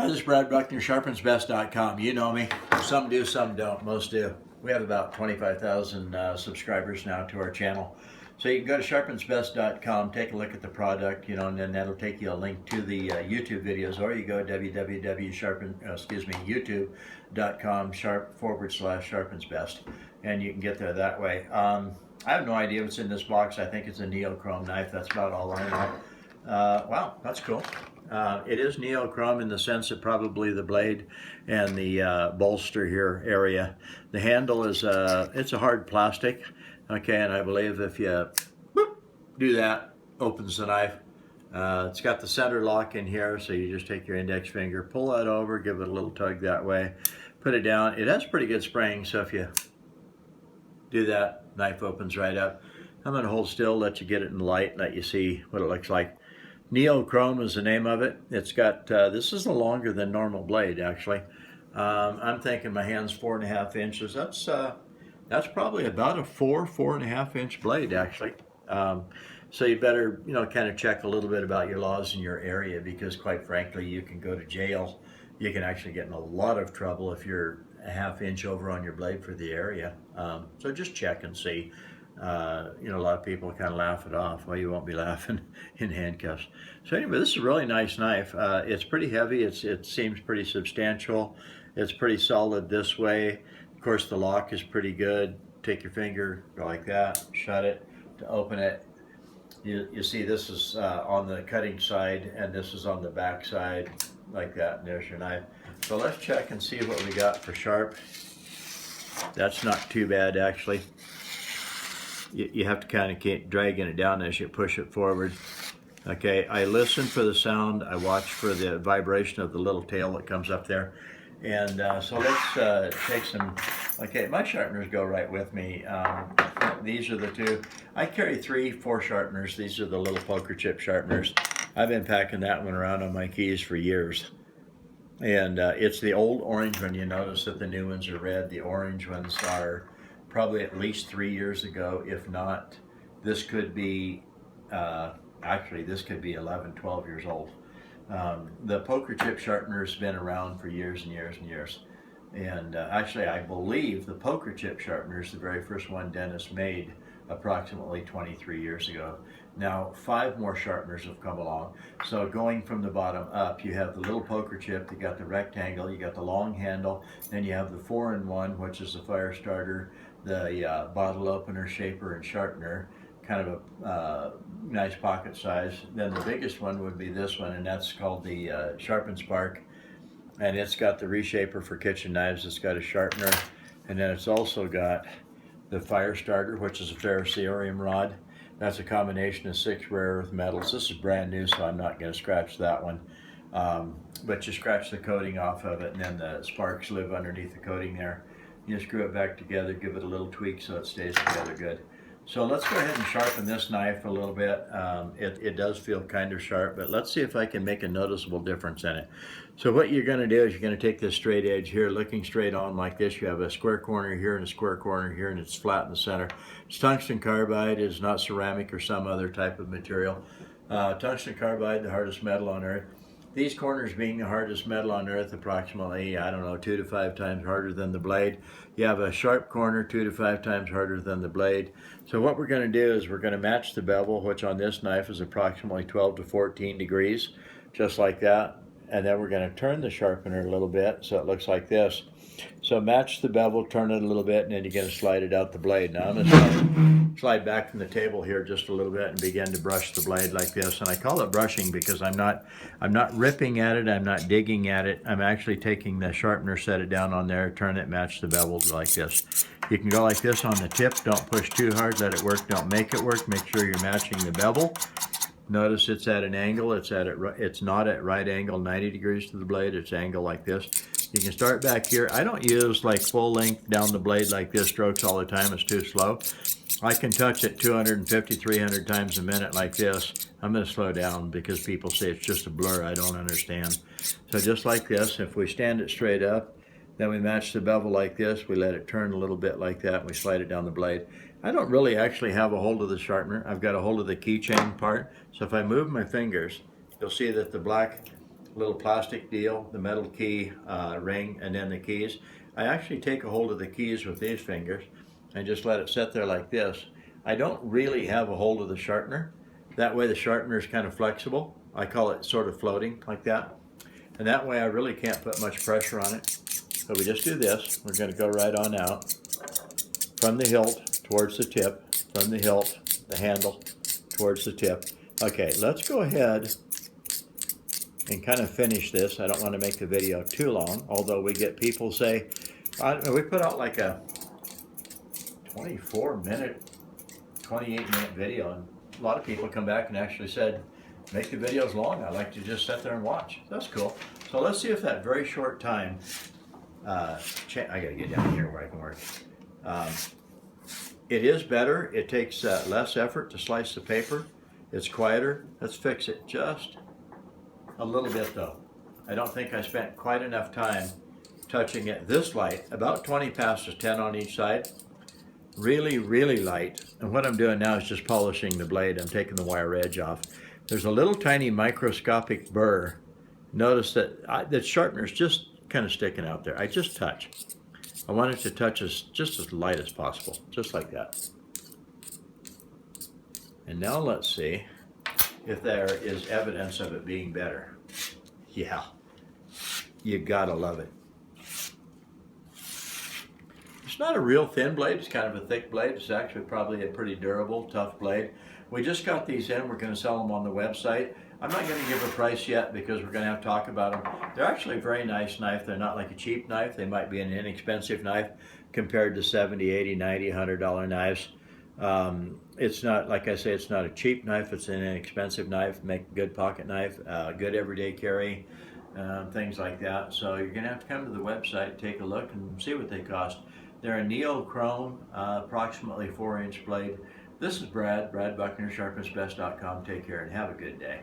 Hi, this is Brad Buckner, sharpensbest.com. You know me. Some do, some don't. Most do. We have about 25,000 subscribers now to our channel. So you can go to sharpensbest.com, take a look at the product, and then that'll take you a link to the YouTube videos, or you go to youtube.com/sharpensbest, and you can get there that way. I have no idea what's in this box. I think it's a neochrome knife. That's about all I know. Wow, that's cool. It is neochrome in the sense that probably the blade and the bolster here area. The handle is it's a hard plastic, okay, and I believe if you do that, opens the knife. It's got the center lock in here, so you just take your index finger, pull that over, give it a little tug that way, put it down. It has pretty good spring, so if you do that, knife opens right up. I'm going to hold still, let you get it in the light, let you see what it looks like. Neochrome is the name of it. It's got, this is a longer than normal blade, actually. I'm thinking my hand's 4.5 inches. That's probably about a 4.5 inch blade, actually. So you better, kind of check a little bit about your laws in your area, because quite frankly, you can go to jail. You can actually get in a lot of trouble if you're a 1/2 inch over on your blade for the area. So just check and see. A lot of people kind of laugh it off. Well, you won't be laughing in handcuffs. So anyway, this is a really nice knife. It's pretty heavy. It seems pretty substantial. It's pretty solid this way. Of course, the lock is pretty good. Take your finger, go like that, shut it. To open it, you see this is on the cutting side, and this is on the back side, like that, and there's your knife. So let's check and see what we got for sharp. That's not too bad, actually. You have to kind of keep dragging it down as you push it forward. Okay, I listen for the sound. I watch for the vibration of the little tail that comes up there. And so let's take some, okay, my sharpeners go right with me. These are the two. I carry 3-4 sharpeners. These are the little poker chip sharpeners. I've been packing that one around on my keys for years. And it's the old orange one. You notice that the new ones are red. The orange ones are probably at least 3 years ago. If not, this could be, actually this could be 11, 12 years old. The poker chip sharpener has been around for years and years and years. And actually, I believe the poker chip sharpener is the very first one Dennis made approximately 23 years ago. Now, 5 more sharpeners have come along. So going from the bottom up, you have the little poker chip, you got the rectangle, you got the long handle, then you have the 4-in-1, which is the fire starter, the bottle opener, shaper, and sharpener, kind of a nice pocket size. Then the biggest one would be this one, and that's called the Sharpens Spark. And it's got the reshaper for kitchen knives, it's got a sharpener, and then it's also got the fire starter, which is a ferrocerium rod. That's a combination of 6 rare earth metals. This is brand new, so I'm not going to scratch that one. But you scratch the coating off of it, and then the sparks live underneath the coating there. You screw it back together, give it a little tweak so it stays together good. So let's go ahead and sharpen this knife a little bit. It does feel kind of sharp, but let's see if I can make a noticeable difference in it. So what you're going to do is you're going to take this straight edge here, looking straight on like this. You have a square corner here and a square corner here, and it's flat in the center. It's tungsten carbide. It's not ceramic or some other type of material. Tungsten carbide, the hardest metal on earth. These corners being the hardest metal on earth, approximately, 2 to 5 times harder than the blade. You have a sharp corner 2 to 5 times harder than the blade. So what we're going to do is we're going to match the bevel, which on this knife is approximately 12 to 14 degrees, just like that. And then we're going to turn the sharpener a little bit so it looks like this. So match the bevel, turn it a little bit, and then you're going to slide it out the blade. Now I'm going to slide back from the table here just a little bit and begin to brush the blade like this. And I call it brushing because I'm not ripping at it, I'm not digging at it. I'm actually taking the sharpener, set it down on there, turn it, match the bevel like this. You can go like this on the tip. Don't push too hard, let it work, don't make it work. Make sure you're matching the bevel. Notice it's at an angle. It's not at right angle 90 degrees to the blade. It's angled like this. You can start back here. I don't use like full length down the blade like this strokes all the time. It's too slow. I can touch it 250, 300 times a minute like this. I'm going to slow down because people say it's just a blur. I don't understand. So just like this, if we stand it straight up, then we match the bevel like this. We let it turn a little bit like that, and we slide it down the blade. I don't really actually have a hold of the sharpener. I've got a hold of the keychain part. So if I move my fingers, you'll see that the black little plastic deal, the metal key ring, and then the keys. I actually take a hold of the keys with these fingers and just let it sit there like this. I don't really have a hold of the sharpener. That way the sharpener is kind of flexible. I call it sort of floating like that. And that way I really can't put much pressure on it. So we just do this. We're going to go right on out from the hilt towards the tip, from the hilt, the handle, towards the tip. Okay, let's go ahead and kind of finish this. I don't want to make the video too long, although we get people say, we put out like a 24-minute, 28-minute video, and a lot of people come back and actually said, make the videos long. I like to just sit there and watch. That's cool. So let's see if that very short time, I gotta get down here where I can work. It is better. It takes less effort to slice the paper. It's quieter. Let's fix it just a little bit though. I don't think I spent quite enough time touching it this light, about 20 passes 10 on each side. Really, really light. And what I'm doing now is just polishing the blade. I'm taking the wire edge off. There's a little tiny microscopic burr. Notice that the sharpener's just kind of sticking out there. I just touch. I want it to touch just as light as possible, just like that. And now let's see if there is evidence of it being better. Yeah, you gotta love it. It's not a real thin blade, it's kind of a thick blade. It's actually probably a pretty durable, tough blade. We just got these in, we're gonna sell them on the website. I'm not gonna give a price yet because we're gonna have to talk about them. They're actually a very nice knife. They're not like a cheap knife. They might be an inexpensive knife compared to $70, $80, $90, $100 knives. It's not, like I say, it's not a cheap knife. It's an inexpensive knife. Make a good pocket knife, good everyday carry, things like that. So you're gonna have to come to the website, take a look, and see what they cost. They're a neochrome, approximately 4-inch blade. This is Brad Buckner, sharpensbest.com. Take care and have a good day.